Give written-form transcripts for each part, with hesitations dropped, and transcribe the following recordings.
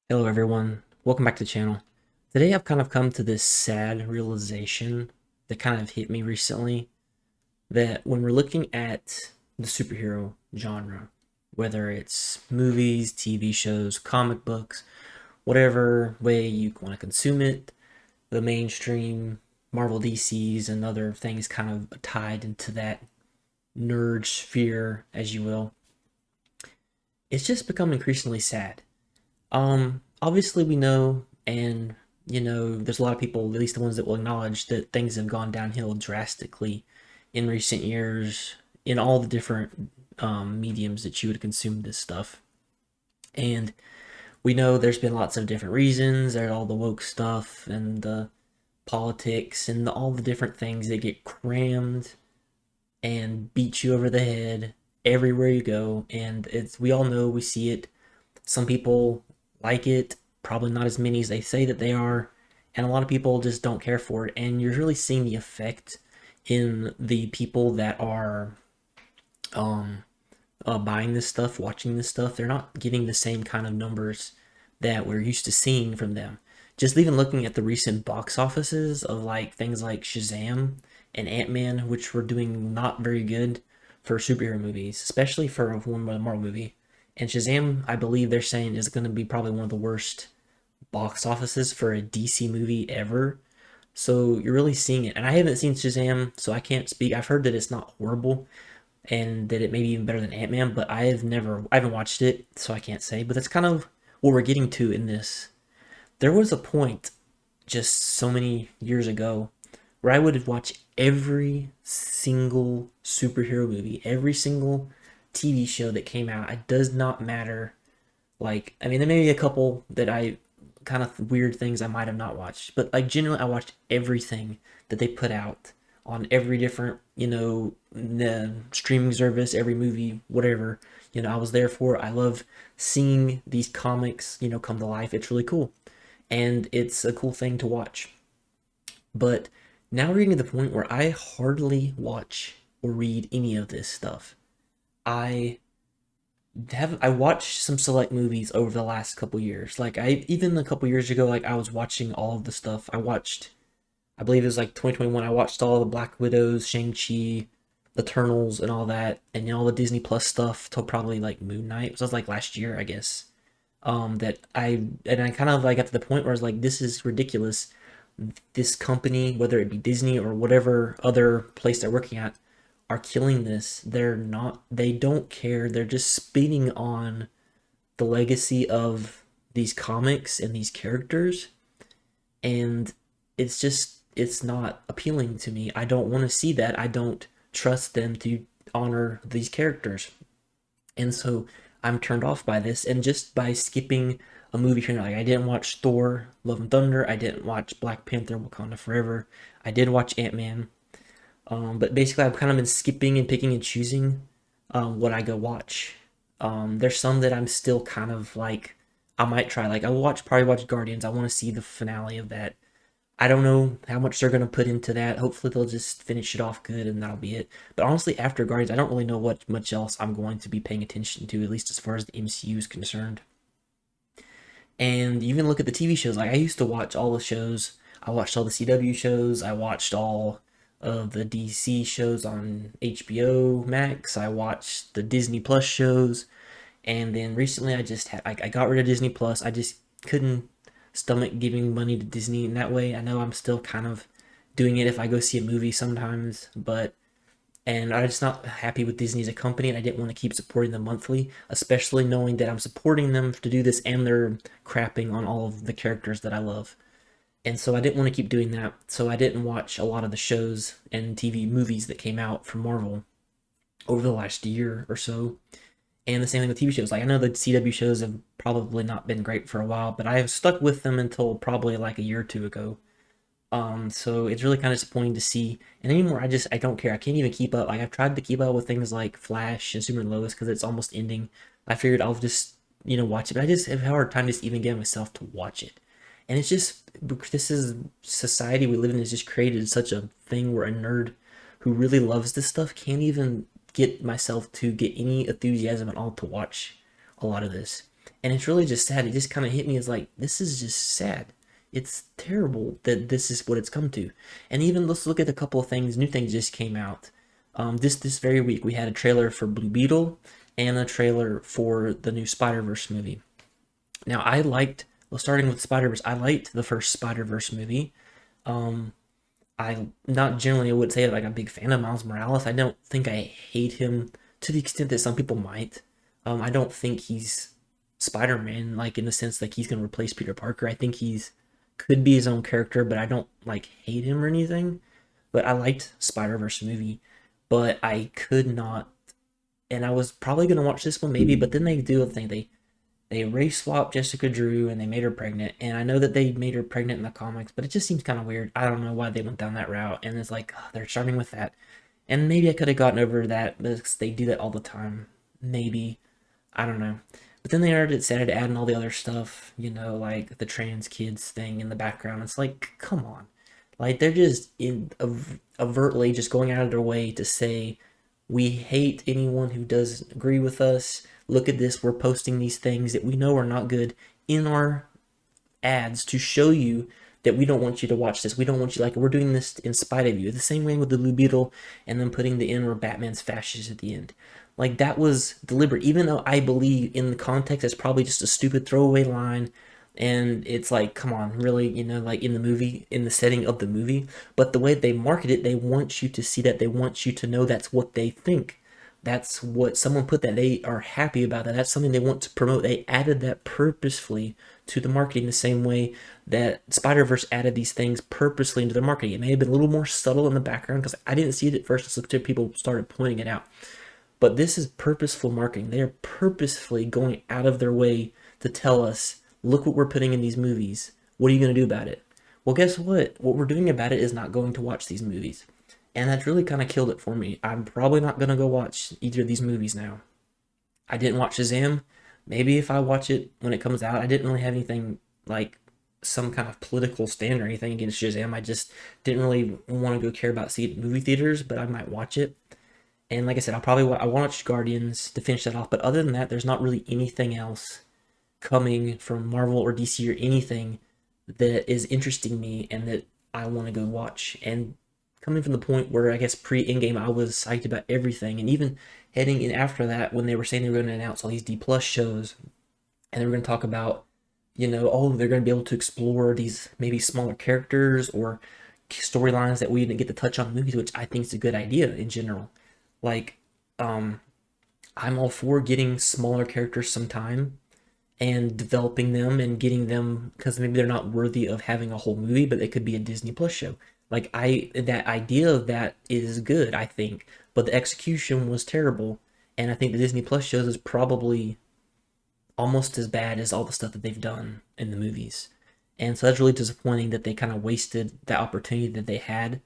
Hello everyone, welcome back to the channel. Today I've kind of come to this sad realization that kind of hit me recently, that when we're looking at the superhero genre, whether it's movies, TV shows, comic books, whatever way you want to consume it, the mainstream, Marvel DCs and other things kind of tied into that nerd sphere, as you will, it's just become increasingly sad. Obviously we know, and there's a lot of people, at least the ones that will acknowledge that things have gone downhill drastically in recent years in all the different mediums that you would consume this stuff. And we know there's been lots of different reasons. There's all the woke stuff and the politics and all the different things that get crammed and beat you over the head everywhere you go. And we all know, we see it. Some people like it, probably not as many as they say that they are, and a lot of people just don't care for it. And you're really seeing the effect in the people that are um, buying this stuff, watching this stuff. They're not getting the same kind of numbers that we're used to seeing from them. Just even looking at the recent box offices of like things like Shazam and Ant-Man, which were doing not very good for superhero movies, especially for one Marvel movie. And Shazam, I believe they're saying, is going to be probably one of the worst box offices for a DC movie ever. So you're really seeing it. And I haven't seen Shazam, so I can't speak. I've heard that it's not horrible and that it may be even better than Ant-Man, but I haven't watched it, so I can't say. But that's kind of what we're getting to in this. There was a point just so many years ago where I would watch every single superhero movie, every single TV show that came out. It does not matter. Like, I mean, there may be a couple that I kind of weird things I might have not watched, but like generally, I watched everything that they put out on every different, streaming service, every movie, whatever. I was there for. I love seeing these comics, come to life. It's really cool, and it's a cool thing to watch. But now we're getting to the point where I hardly watch or read any of this stuff. I I watched some select movies over the last couple years. Like I even a couple years ago, like I was watching all of the stuff. I believe it was like 2021. I watched all the Black Widows, Shang-Chi, the Eternals, and all that, and all the Disney Plus stuff till probably like Moon Knight. So it was like last year, I guess. I kind of like got to the point where I was like, this is ridiculous. This company, whether it be Disney or whatever other place they're working at, are killing this. They don't care. They're just spinning on the legacy of these comics and these characters. And it's not appealing to me. I don't want to see that. I don't trust them to honor these characters. And so I'm turned off by this. And just by skipping a movie here, like I didn't watch Thor, Love and Thunder. I didn't watch Black Panther, Wakanda Forever. I did watch Ant-Man. But basically, I've kind of been skipping and picking and choosing what I go watch. There's some that I'm still kind of like, I might try. Like, probably watch Guardians. I want to see the finale of that. I don't know how much they're gonna put into that. Hopefully, they'll just finish it off good and that'll be it. But honestly, after Guardians, I don't really know what much else I'm going to be paying attention to, at least as far as the MCU is concerned. And you even look at the TV shows. Like I used to watch all the shows. I watched all the CW shows. I watched all of the DC shows on HBO Max. I watched the Disney Plus shows. And then recently I got rid of Disney Plus. I just couldn't stomach giving money to Disney in that way. I know I'm still kind of doing it if I go see a movie sometimes, but and I'm just not happy with Disney as a company, and I didn't want to keep supporting them monthly, especially knowing that I'm supporting them to do this and they're crapping on all of the characters that I love. And so I didn't want to keep doing that. So I didn't watch a lot of the shows and TV movies that came out from Marvel over the last year or so. And the same thing with TV shows. Like I know the CW shows have probably not been great for a while, but I have stuck with them until probably like a year or two ago. So it's really kind of disappointing to see. And anymore, I don't care. I can't even keep up. Like I've tried to keep up with things like Flash and Super Lois because it's almost ending. I figured I'll just watch it, but I just have a hard time just even getting myself to watch it. And it's just this is society we live in has just created such a thing where a nerd who really loves this stuff can't even get myself to get any enthusiasm at all to watch a lot of this. And it's really just sad. It just kind of hit me as like, this is just sad. It's terrible that this is what it's come to. And even let's look at a couple of things, new things just came out. This very week we had a trailer for Blue Beetle and a trailer for the new Spider-Verse movie. Now I liked, well, starting with Spider-Verse, I liked the first Spider-Verse movie. Um, I not generally I would say like a big fan of Miles Morales. I don't think I hate him to the extent that some people might. I don't think he's Spider-Man like in the sense like he's gonna replace Peter Parker. I think he's could be his own character, but I don't like hate him or anything. But I liked Spider-Verse movie, but I could not, and I was probably gonna watch this one maybe, but then they do a thing. They race swapped Jessica Drew and they made her pregnant. And I know that they made her pregnant in the comics, but it just seems kind of weird. I don't know why they went down that route. And it's like, oh, they're starting with that. And maybe I could have gotten over that because they do that all the time. Maybe. I don't know. But then they started adding all the other stuff, like the trans kids thing in the background. It's like, come on. Like, they're just overtly just going out of their way to say, we hate anyone who doesn't agree with us. Look at this. We're posting these things that we know are not good in our ads to show you that we don't want you to watch this. We don't want you, like, we're doing this in spite of you. The same way with the Blue Beetle and then putting the end where Batman's fascist at the end. Like, that was deliberate, even though I believe in the context it's probably just a stupid throwaway line. And it's like, come on, really, like in the movie, in the setting of the movie. But the way they market it, they want you to see that. They want you to know that's what they think. That's what someone put that they are happy about that. That's something they want to promote. They added that purposefully to the marketing the same way that Spider-Verse added these things purposely into their marketing. It may have been a little more subtle in the background because I didn't see it at first until people started pointing it out. But this is purposeful marketing. They are purposefully going out of their way to tell us, look what we're putting in these movies. What are you going to do about it? Well, guess what? What we're doing about it is not going to watch these movies. And that's really kind of killed it for me. I'm probably not going to go watch either of these movies now. I didn't watch Shazam. Maybe if I watch it when it comes out, I didn't really have anything like some kind of political stand or anything against Shazam. I just didn't really want to go care about seeing it in movie theaters, but I might watch it. And like I said, I watch Guardians to finish that off. But other than that, there's not really anything else coming from Marvel or DC or anything that is interesting me and that I want to go watch. And coming from the point where I guess pre-Endgame I was psyched about everything, and even heading in after that when they were saying they were going to announce all these D plus shows, and they were going to talk about, oh, they're going to be able to explore these maybe smaller characters or storylines that we didn't get to touch on in movies, which I think is a good idea in general. Like, I'm all for getting smaller characters some time and developing them and getting them because maybe they're not worthy of having a whole movie, but they could be a Disney Plus show. Like that idea of that is good, I think, but the execution was terrible, and I think the Disney Plus shows is probably almost as bad as all the stuff that they've done in the movies. And so that's really disappointing that they kind of wasted that opportunity that they had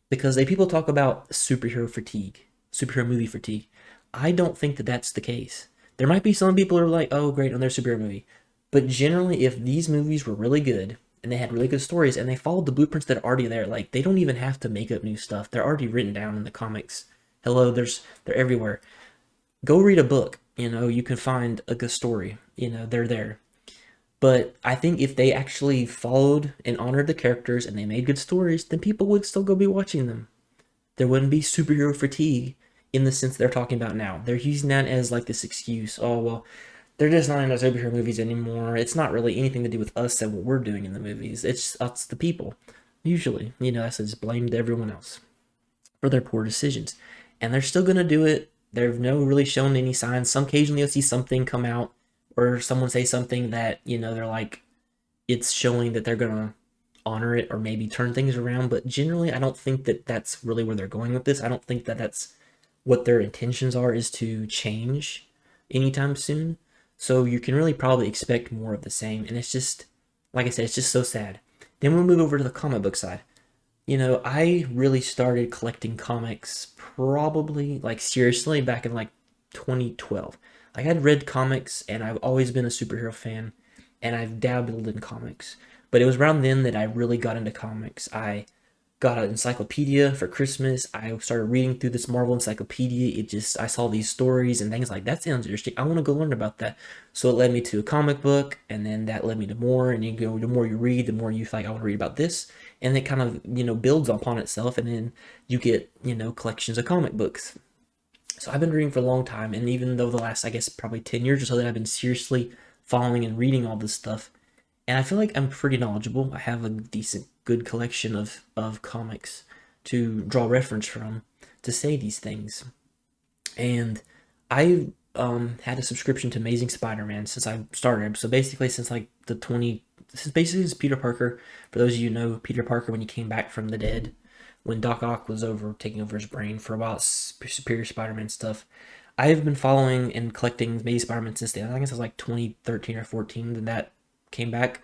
because people talk about superhero fatigue, superhero movie fatigue. I don't think that that's the case. There might be some people who are like, oh, great, another superhero movie. But generally, if these movies were really good and they had really good stories and they followed the blueprints that are already there, like they don't even have to make up new stuff. They're already written down in the comics. Hello, they're everywhere. Go read a book. You can find a good story. They're there. But I think if they actually followed and honored the characters and they made good stories, then people would still go be watching them. There wouldn't be superhero fatigue in the sense they're talking about now. They're using that as like this excuse. Oh, well, they're just not into superhero movies anymore. It's not really anything to do with us and what we're doing in the movies. It's us, the people. Usually, that's just blamed everyone else for their poor decisions. And they're still going to do it. They've no really shown any signs. Some occasionally you'll see something come out or someone say something that, they're like, it's showing that they're going to honor it or maybe turn things around. But generally, I don't think that that's really where they're going with this. I don't think that that's what their intentions are, is to change anytime soon. So you can really probably expect more of the same. And it's just, like I said, it's just so sad. Then we'll move over to the comic book side. I really started collecting comics probably like seriously back in like 2012. Like I'd read comics and I've always been a superhero fan and I've dabbled in comics. But it was around then that I really got into comics. I got an encyclopedia for Christmas. I started reading through this Marvel encyclopedia. I saw these stories and things like that sounds interesting. I want to go learn about that. So it led me to a comic book, and then that led me to more. And you go, the more you read, the more you like, I want to read about this. And it kind of, builds upon itself. And then you get, collections of comic books. So I've been reading for a long time. And even though the last, I guess, probably 10 years or so that I've been seriously following and reading all this stuff, and I feel like I'm pretty knowledgeable. I have a decent, good collection of comics to draw reference from to say these things. And I had a subscription to Amazing Spider-Man since I started. So basically, since Peter Parker. For those of you who know Peter Parker, when he came back from the dead, when Doc Ock was taking over his brain for a while, Superior Spider-Man stuff. I have been following and collecting Amazing Spider-Man since then. I think it was like 2013 or 14 that came back.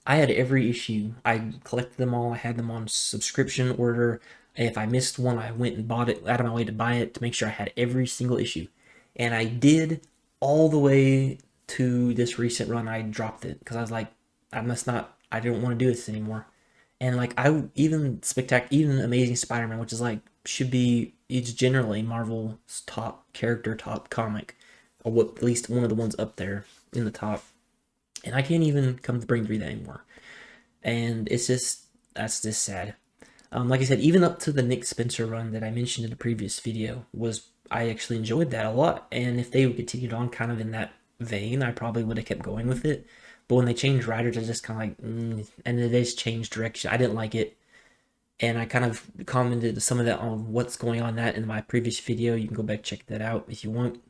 I had every issue. I collected them all. I had them on subscription order. If I missed one, I went and bought it out of my way to buy it to make sure I had every single issue. And I did all the way to this recent run. I dropped it because I was like, I must not. I don't want to do this anymore. And like even Amazing Spider-Man, which is like it's generally Marvel's top character, top comic, or what at least one of the ones up there in the top. And I can't even come to bring to read that anymore. And that's just sad. Like I said, even up to the Nick Spencer run that I mentioned in the previous video, I actually enjoyed that a lot. And if they would continued on kind of in that vein, I probably would have kept going with it. But when they changed writers, I just kind of and they just changed direction. I didn't like it. And I kind of commented some of that on what's going on that in my previous video. You can go back check that out if you want.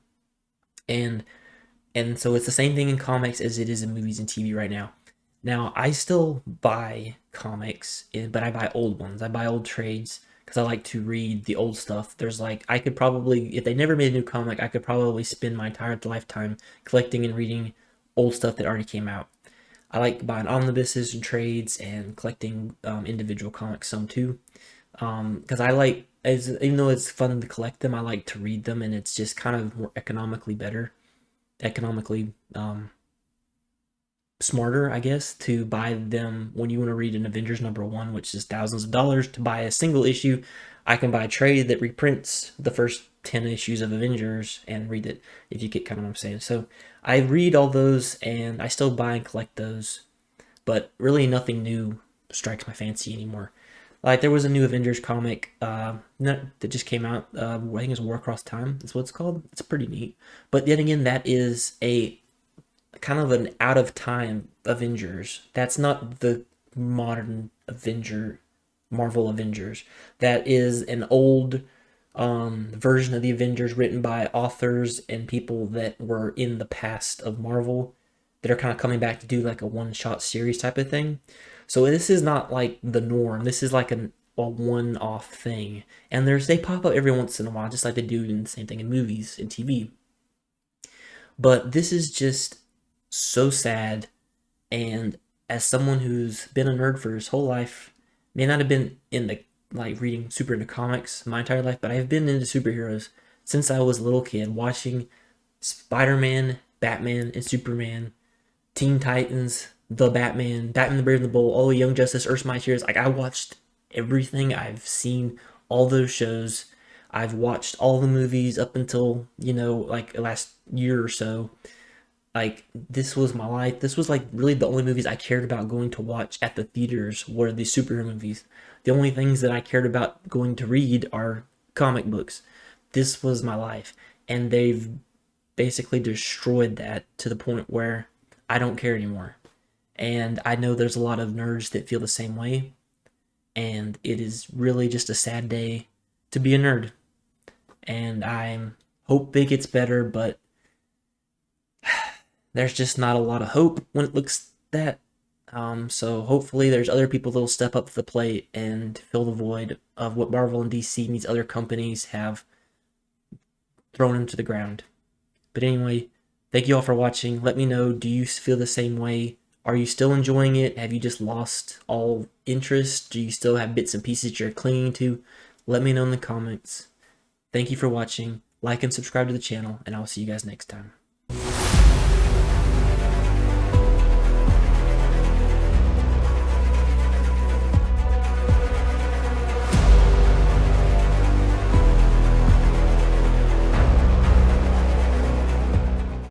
And so it's the same thing in comics as it is in movies and TV right now. Now, I still buy comics, but I buy old ones. I buy old trades because I like to read the old stuff. There's like, I could probably, if they never made a new comic, I could probably spend my entire lifetime collecting and reading old stuff that already came out. I like buying omnibuses and trades and collecting individual comics some too. Because even though it's fun to collect them, I like to read them, and it's just kind of more economically smarter, I guess, to buy them when you want to read an Avengers #1, which is thousands of dollars to buy a single issue. I can buy a trade that reprints the first 10 issues of Avengers and read it, if you get kind of what I'm saying. So I read all those, and I still buy and collect those, but really nothing new strikes my fancy anymore. Like there was a new Avengers comic that just came out. I think it's War Across Time is what it's called. It's pretty neat. But yet again, that is a kind of an out of time Avengers. That's not the modern Marvel Avengers. That is an old version of the Avengers written by authors and people that were in the past of Marvel that are kind of coming back to do like a one-shot series type of thing. So this is not like the norm. This is like a one-off thing. And they pop up every once in a while, just like they do in the same thing in movies and TV. But this is just so sad. And as someone who's been a nerd for his whole life, may not have been in the reading super into comics my entire life, but I've been into superheroes since I was a little kid, watching Spider-Man, Batman, and Superman, Teen Titans, the Batman the Brave and the Bold, all the Young Justice, Earth's Mightiest Heroes. Like I watched everything. I've seen all those shows. I've watched all the movies up until like last year or so. Like this was my life. This was like really the only movies I cared about going to watch at the theaters were the superhero movies. The only things that I cared about going to read are comic books. This was my life, and they've basically destroyed that to the point where I don't care anymore. And I know there's a lot of nerds that feel the same way, and it is really just a sad day to be a nerd. And I hope it gets better, but there's just not a lot of hope when it looks that. So hopefully there's other people that'll step up to the plate and fill the void of what Marvel and DC and these other companies have thrown into the ground. But anyway, thank you all for watching. Let me know, do you feel the same way? Are you still enjoying it? Have you just lost all interest? Do you still have bits and pieces you're clinging to? Let me know in the comments. Thank you for watching. Like and subscribe to the channel, and I'll see you guys next time.